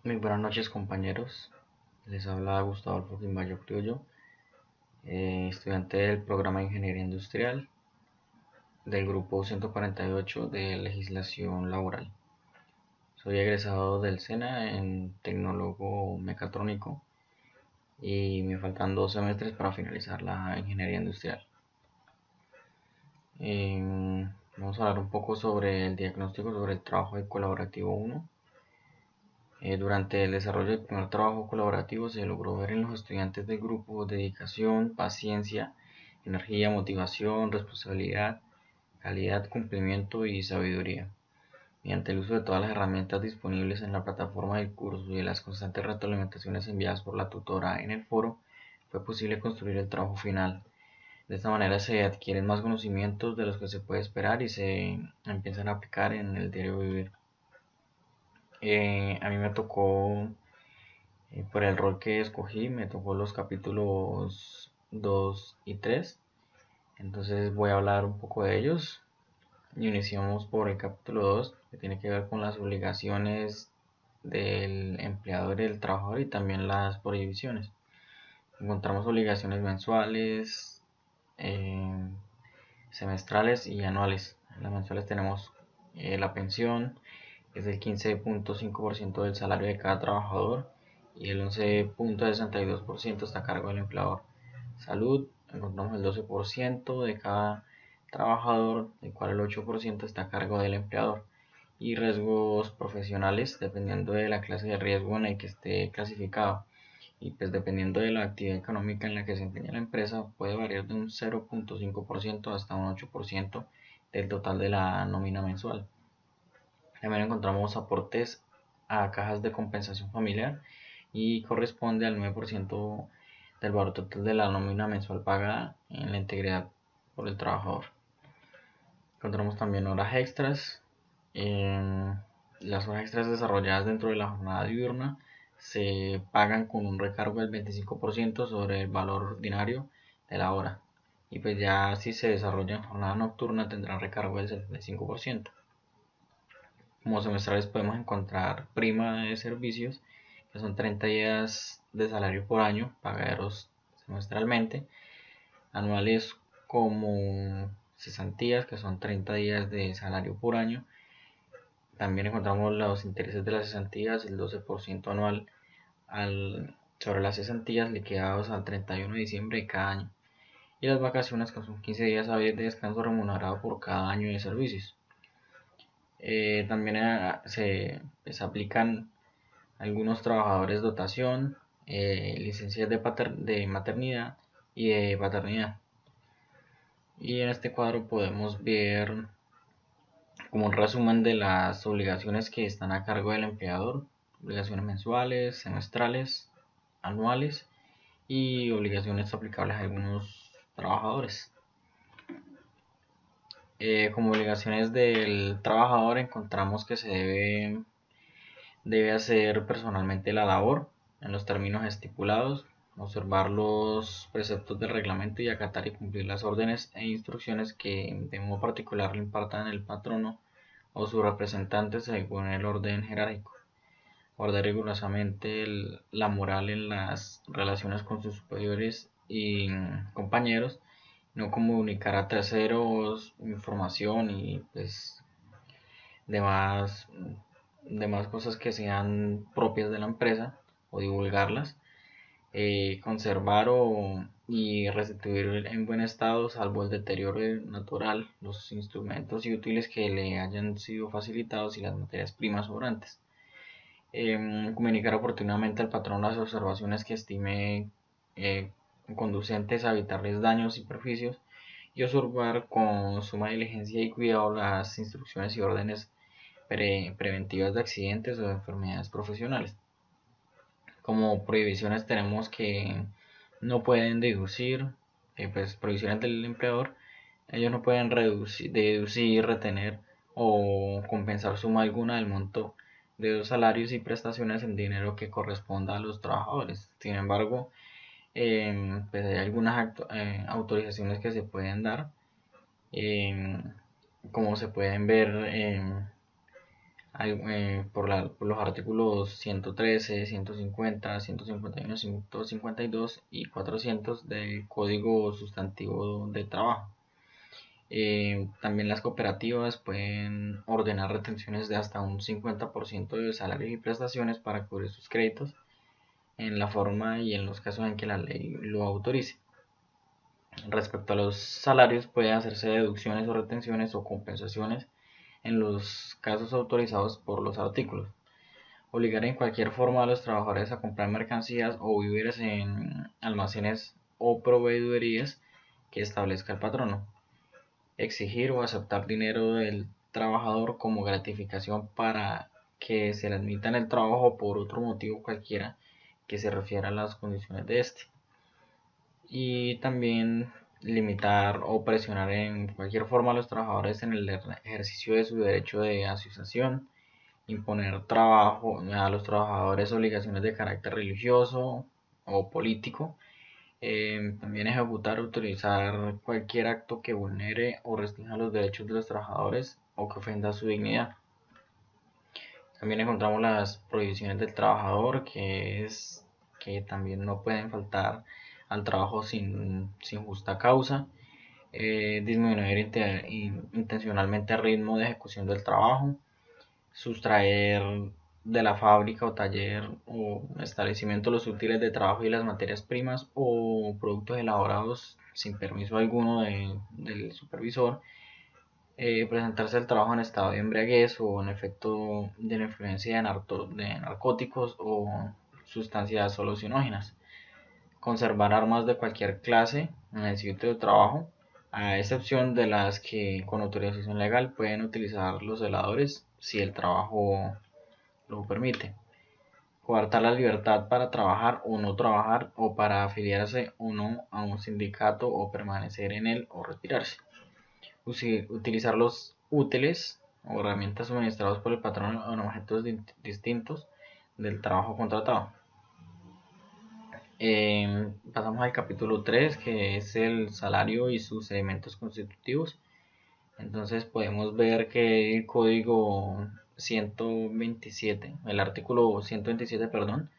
Muy buenas noches, compañeros. Les habla Gustavo Alfonso Quimbayo Criollo, estudiante del programa de Ingeniería Industrial del grupo 148 de Legislación Laboral. Soy egresado del SENA en Tecnólogo Mecatrónico y me faltan 2 semestres para finalizar la Ingeniería Industrial. Vamos a hablar un poco sobre el diagnóstico sobre el trabajo de colaborativo 1. Durante el desarrollo del primer trabajo colaborativo se logró ver en los estudiantes del grupo dedicación, paciencia, energía, motivación, responsabilidad, calidad, cumplimiento y sabiduría. Mediante el uso de todas las herramientas disponibles en la plataforma del curso y de las constantes retroalimentaciones enviadas por la tutora en el foro, fue posible construir el trabajo final. De esta manera se adquieren más conocimientos de los que se puede esperar y se empiezan a aplicar en el diario vivir. A mí me tocó por el rol que escogí, me tocó los capítulos 2 y 3. Entonces voy a hablar un poco de ellos. Iniciamos por el capítulo 2, que tiene que ver con las obligaciones del empleador y del trabajador y también las prohibiciones. Encontramos obligaciones mensuales, eh, semestrales y anuales. En las mensuales tenemos la pensión, que es el 15.5% del salario de cada trabajador, y el 11.62% está a cargo del empleador. Salud, encontramos el 12% de cada trabajador, del cual el 8% está a cargo del empleador. Y riesgos profesionales, dependiendo de la clase de riesgo en el que esté clasificado. Y pues dependiendo de la actividad económica en la que se empeña la empresa, puede variar de un 0.5% hasta un 8% del total de la nómina mensual. También encontramos aportes a cajas de compensación familiar y corresponde al 9% del valor total de la nómina mensual pagada en la integridad por el trabajador. Encontramos también horas extras. Las horas extras desarrolladas dentro de la jornada diurna se pagan con un recargo del 25% sobre el valor ordinario de la hora. Y pues ya si se desarrolla en jornada nocturna tendrán recargo del 75%. Como semestrales podemos encontrar prima de servicios, que son 30 días de salario por año, pagaderos semestralmente. Anuales como cesantías, que son 30 días de salario por año. También encontramos los intereses de las cesantías, el 12% anual sobre las cesantías liquidados al 31 de diciembre de cada año. Y las vacaciones, que son 15 días hábiles de descanso remunerado por cada año de servicios. También se aplican algunos trabajadores dotación, licencias de maternidad y de paternidad. Y en este cuadro podemos ver como un resumen de las obligaciones que están a cargo del empleador, obligaciones mensuales, semestrales, anuales y obligaciones aplicables a algunos trabajadores. Como obligaciones del trabajador encontramos que se debe hacer personalmente la labor en los términos estipulados, observar los preceptos del reglamento y acatar y cumplir las órdenes e instrucciones que de modo particular le impartan el patrono o su representante según el orden jerárquico. Guardar rigurosamente la moral en las relaciones con sus superiores y compañeros, no comunicar a terceros información y pues demás, demás cosas que sean propias de la empresa o divulgarlas, conservar y restituir en buen estado, salvo el deterioro natural, los instrumentos y útiles que le hayan sido facilitados y las materias primas sobrantes. Comunicar oportunamente al patrón las observaciones que estime conducentes a evitarles daños y perjuicios y observar con suma diligencia y cuidado las instrucciones y órdenes preventivas de accidentes o de enfermedades profesionales. Como prohibiciones tenemos que no pueden deducir, pues prohibiciones del empleador, ellos no pueden deducir, retener o compensar suma alguna del monto de los salarios y prestaciones en dinero que corresponda a los trabajadores. Sin embargo, pues hay algunas autorizaciones que se pueden dar, como se pueden ver por los artículos 113, 150, 151, 152 y 400 del Código Sustantivo de Trabajo. También las cooperativas pueden ordenar retenciones de hasta un 50% de salarios y prestaciones para cubrir sus créditos en la forma y en los casos en que la ley lo autorice. Respecto a los salarios, pueden hacerse deducciones o retenciones o compensaciones en los casos autorizados por los artículos. Obligar en cualquier forma a los trabajadores a comprar mercancías o víveres en almacenes o proveedurías que establezca el patrono. Exigir o aceptar dinero del trabajador como gratificación para que se le admita en el trabajo por otro motivo cualquiera que se refiera a las condiciones de este. Y también limitar o presionar en cualquier forma a los trabajadores en el ejercicio de su derecho de asociación, imponer trabajo a los trabajadores obligaciones de carácter religioso o político, también ejecutar o utilizar cualquier acto que vulnere o restrinja los derechos de los trabajadores o que ofenda su dignidad. También encontramos las prohibiciones del trabajador, que también no pueden faltar al trabajo sin justa causa. Disminuir intencionalmente el ritmo de ejecución del trabajo, sustraer de la fábrica o taller o establecimiento los útiles de trabajo y las materias primas o productos elaborados sin permiso alguno del supervisor, presentarse al trabajo en estado de embriaguez o en efecto de la influencia de narcóticos o sustancias alucinógenas, conservar armas de cualquier clase en el sitio de trabajo, a excepción de las que con autorización legal pueden utilizar los celadores si el trabajo lo permite. Coartar la libertad para trabajar o no trabajar o para afiliarse o no a un sindicato o permanecer en él o retirarse. Utilizar los útiles o herramientas suministrados por el patrón en objetos distintos del trabajo contratado. Pasamos al capítulo 3, que es el salario y sus elementos constitutivos. Entonces podemos ver que el código 127, el artículo 127, perdón,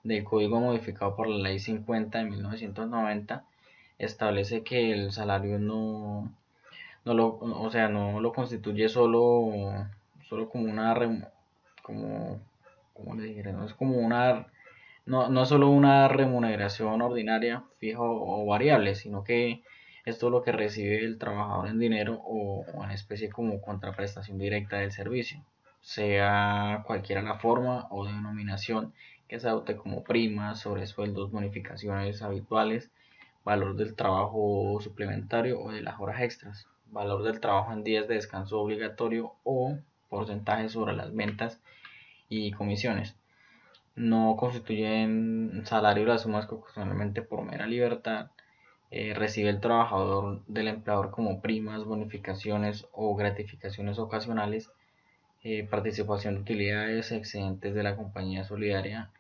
del código modificado por la ley 50 de 1990, establece que el salario no lo constituye solo como una, como le dijera, no es como una, no es solo una remuneración ordinaria, fija o variable, sino que esto es lo que recibe el trabajador en dinero o en especie como contraprestación directa del servicio, sea cualquiera la forma o denominación que se adopte como primas, sobresueldos, bonificaciones habituales, valor del trabajo suplementario o de las horas extras, valor del trabajo en días de descanso obligatorio o porcentaje sobre las ventas y comisiones. No constituyen salario las sumas que ocasionalmente por mera libertad recibe el trabajador del empleador como primas, bonificaciones o gratificaciones ocasionales, participación de utilidades excedentes de la compañía solidaria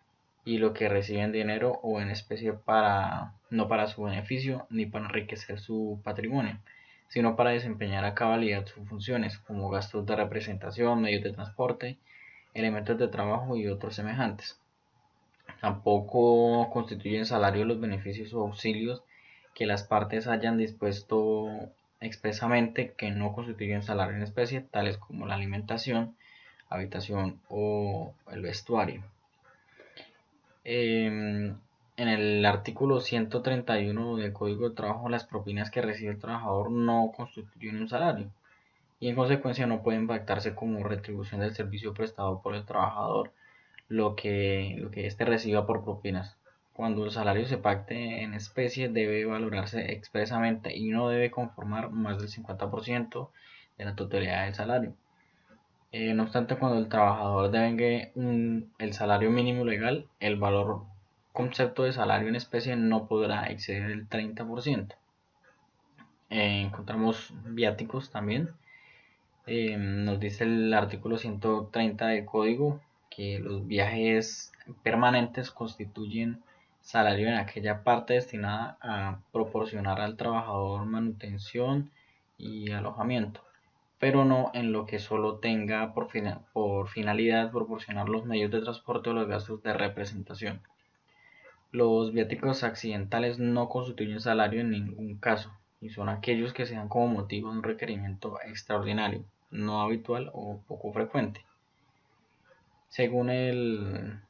y lo que recibe en dinero o en especie no para su beneficio ni para enriquecer su patrimonio, sino para desempeñar a cabalidad sus funciones como gastos de representación, medios de transporte, elementos de trabajo y otros semejantes. Tampoco constituyen salario los beneficios o auxilios que las partes hayan dispuesto expresamente que no constituyen salario en especie, tales como la alimentación, habitación o el vestuario. En el artículo 131 del Código de Trabajo, las propinas que recibe el trabajador no constituyen un salario y en consecuencia no pueden pactarse como retribución del servicio prestado por el trabajador lo que éste reciba por propinas. Cuando el salario se pacte en especie debe valorarse expresamente y no debe conformar más del 50% de la totalidad del salario. No obstante, cuando el trabajador devengue el salario mínimo legal, el valor concepto de salario en especie no podrá exceder el 30%. Encontramos viáticos también. Nos dice el artículo 130 del código que los viajes permanentes constituyen salario en aquella parte destinada a proporcionar al trabajador manutención y alojamiento, pero no en lo que solo tenga por finalidad proporcionar los medios de transporte o los gastos de representación. Los viáticos accidentales no constituyen salario en ningún caso y son aquellos que se dan como motivo de un requerimiento extraordinario, no habitual o poco frecuente. Según el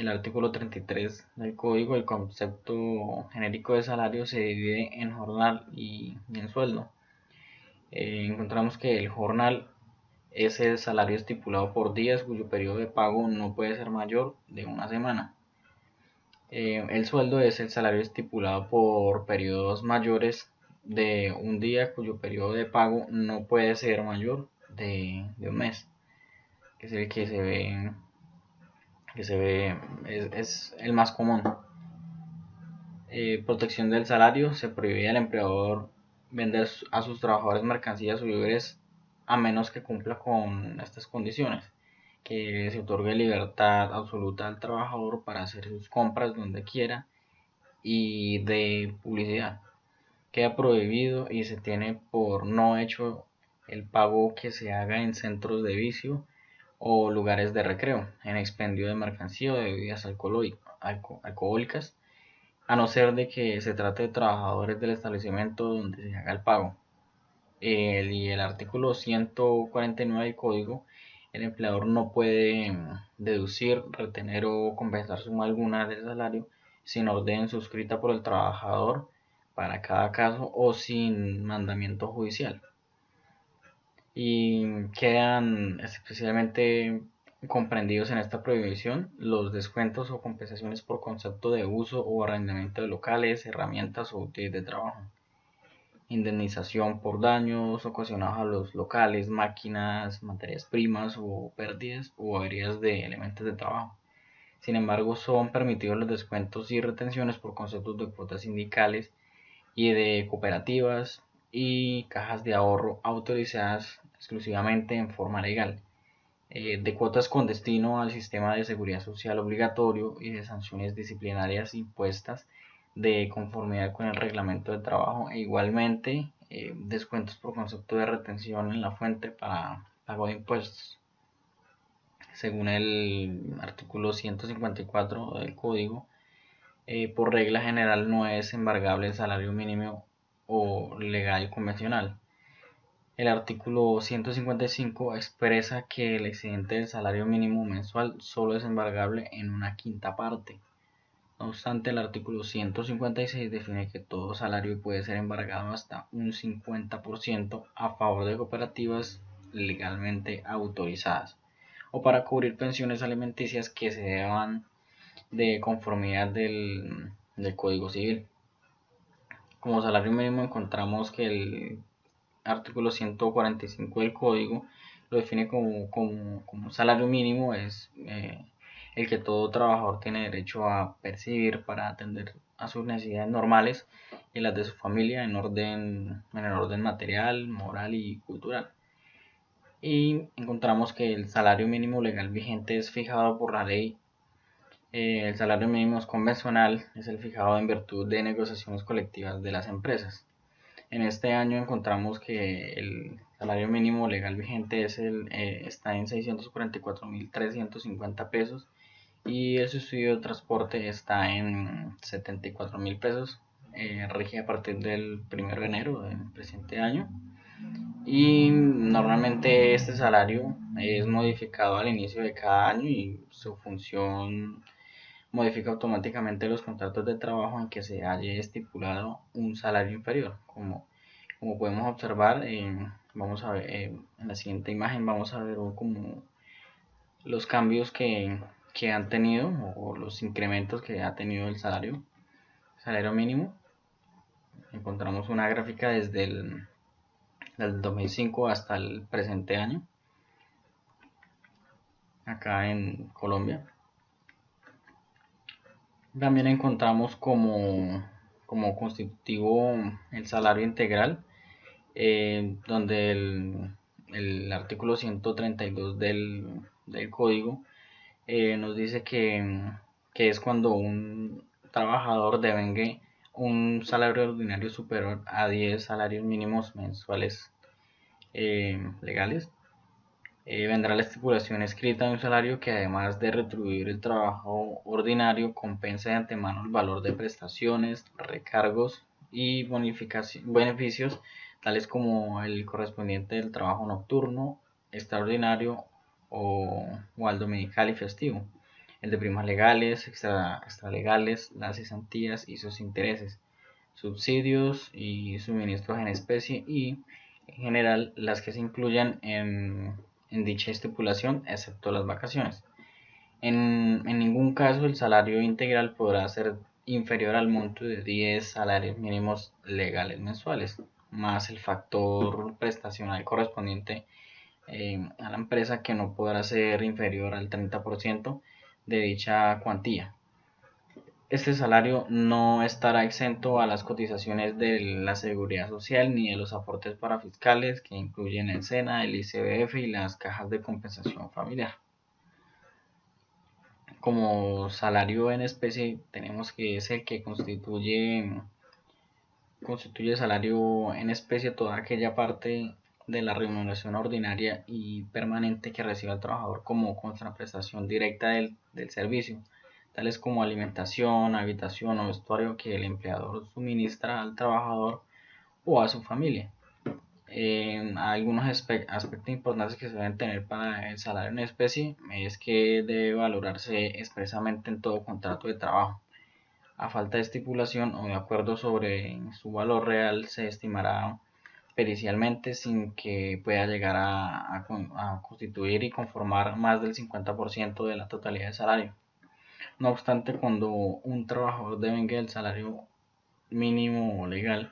artículo 33 del Código, el concepto genérico de salario se divide en jornal y en sueldo. Encontramos que el jornal es el salario estipulado por días cuyo periodo de pago no puede ser mayor de una semana. El sueldo es el salario estipulado por periodos mayores de un día cuyo periodo de pago no puede ser mayor de un mes, que es el que se ve es el más común. Protección del salario: se prohíbe al empleador vender a sus trabajadores mercancías o víveres a menos que cumpla con estas condiciones: que se otorgue libertad absoluta al trabajador para hacer sus compras donde quiera, y de publicidad. Queda prohibido y se tiene por no hecho el pago que se haga en centros de vicio o lugares de recreo, en expendio de mercancía o de bebidas alcohólicas, a no ser de que se trate de trabajadores del establecimiento donde se haga el pago. Y el artículo 149 del Código: el empleador no puede deducir, retener o compensar suma alguna del salario sin orden suscrita por el trabajador para cada caso o sin mandamiento judicial. Y quedan especialmente comprendidos en esta prohibición los descuentos o compensaciones por concepto de uso o arrendamiento de locales, herramientas o útiles de trabajo, indemnización por daños ocasionados a los locales, máquinas, materias primas o pérdidas o averías de elementos de trabajo. Sin embargo, son permitidos los descuentos y retenciones por conceptos de cuotas sindicales y de cooperativas y cajas de ahorro autorizadas exclusivamente en forma legal, de cuotas con destino al sistema de seguridad social obligatorio y de sanciones disciplinarias impuestas de conformidad con el reglamento de trabajo, e igualmente descuentos por concepto de retención en la fuente para pago de impuestos. Según el artículo 154 del Código, por regla general no es embargable el salario mínimo o legal convencional. El artículo 155 expresa que el excedente del salario mínimo mensual solo es embargable en una quinta parte. No obstante, el artículo 156 define que todo salario puede ser embargado hasta un 50% a favor de cooperativas legalmente autorizadas o para cubrir pensiones alimenticias que se deban de conformidad del Código Civil. Como salario mínimo encontramos que el artículo 145 del Código lo define como salario mínimo es el que todo trabajador tiene derecho a percibir para atender a sus necesidades normales y las de su familia en el orden material, moral y cultural. Y encontramos que el salario mínimo legal vigente es fijado por la ley. El salario mínimo convencional es el fijado en virtud de negociaciones colectivas de las empresas. En este año encontramos que el salario mínimo legal vigente está en 644.350 pesos y el subsidio de transporte está en 74.000 pesos. Rige a partir del 1 de enero del presente año, y normalmente este salario es modificado al inicio de cada año y su función modifica automáticamente los contratos de trabajo en que se haya estipulado un salario inferior. Como podemos observar, vamos a ver, en la siguiente imagen vamos a ver como los cambios que han tenido o los incrementos que ha tenido el salario mínimo. Encontramos una gráfica desde del 2005 hasta el presente año acá en Colombia. También encontramos como constitutivo el salario integral, donde el artículo 132 del código nos dice que es cuando un trabajador devengue un salario ordinario superior a 10 salarios mínimos mensuales legales. Vendrá la estipulación escrita de un salario que, además de retribuir el trabajo ordinario, compensa de antemano el valor de prestaciones, recargos y beneficios, tales como el correspondiente del trabajo nocturno, extraordinario o al dominical y festivo, el de primas legales, extralegales, las cesantías y sus intereses, subsidios y suministros en especie y, en general, las que se incluyan en dicha estipulación, excepto las vacaciones. En ningún caso el salario integral podrá ser inferior al monto de 10 salarios mínimos legales mensuales, más el factor prestacional correspondiente a la empresa, que no podrá ser inferior al 30% de dicha cuantía. Este salario no estará exento a las cotizaciones de la Seguridad Social ni de los aportes parafiscales, que incluyen el SENA, el ICBF y las cajas de compensación familiar. Como salario en especie tenemos que es el que constituye salario en especie toda aquella parte de la remuneración ordinaria y permanente que reciba el trabajador como contraprestación directa del servicio, tales como alimentación, habitación o vestuario que el empleador suministra al trabajador o a su familia. Algunos aspectos importantes que se deben tener para el salario en especie es que debe valorarse expresamente en todo contrato de trabajo. A falta de estipulación o de acuerdo sobre su valor real, se estimará pericialmente sin que pueda llegar a constituir y conformar más del 50% de la totalidad del salario. No obstante, cuando un trabajador devenga el salario mínimo legal,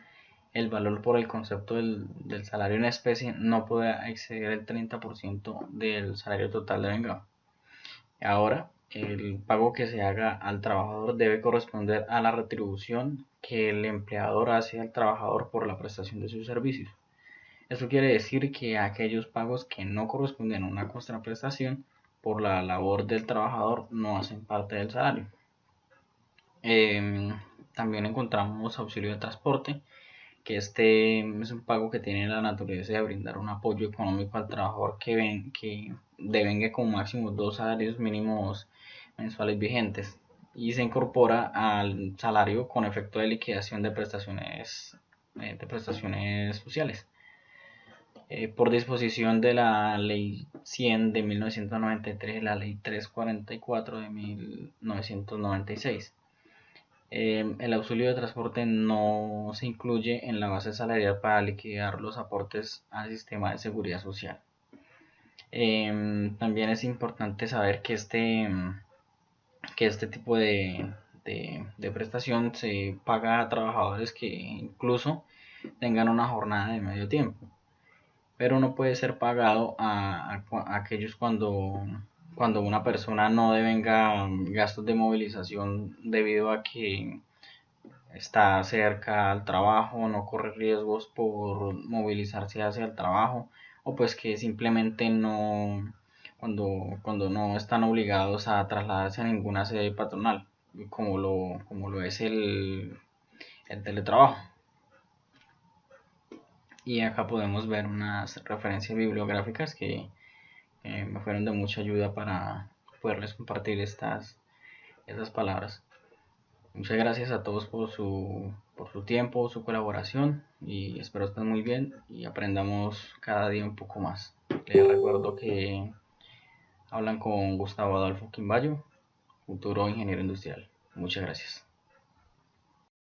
el valor por el concepto del salario en especie no puede exceder el 30% del salario total devengado. Ahora, el pago que se haga al trabajador debe corresponder a la retribución que el empleador hace al trabajador por la prestación de sus servicios. Eso quiere decir que aquellos pagos que no corresponden a una contraprestación por la labor del trabajador no hacen parte del salario. También encontramos auxilio de transporte, que este es un pago que tiene la naturaleza de brindar un apoyo económico al trabajador que devenga con máximo 2 salarios mínimos mensuales vigentes y se incorpora al salario con efecto de liquidación de prestaciones sociales. Por disposición de la Ley 100 de 1993 y la Ley 344 de 1996. El auxilio de transporte no se incluye en la base salarial para liquidar los aportes al sistema de seguridad social. También es importante saber que este tipo de prestación se paga a trabajadores que incluso tengan una jornada de medio tiempo, pero no puede ser pagado a aquellos cuando una persona no devenga gastos de movilización debido a que está cerca al trabajo, no corre riesgos por movilizarse hacia el trabajo, o pues que simplemente cuando no están obligados a trasladarse a ninguna sede patronal, como lo es el teletrabajo. Y acá podemos ver unas referencias bibliográficas que me fueron de mucha ayuda para poderles compartir esas palabras. Muchas gracias a todos por su tiempo, su colaboración, y espero estén muy bien y aprendamos cada día un poco más. Les recuerdo que hablan con Gustavo Adolfo Quimbayo, futuro ingeniero industrial. Muchas gracias.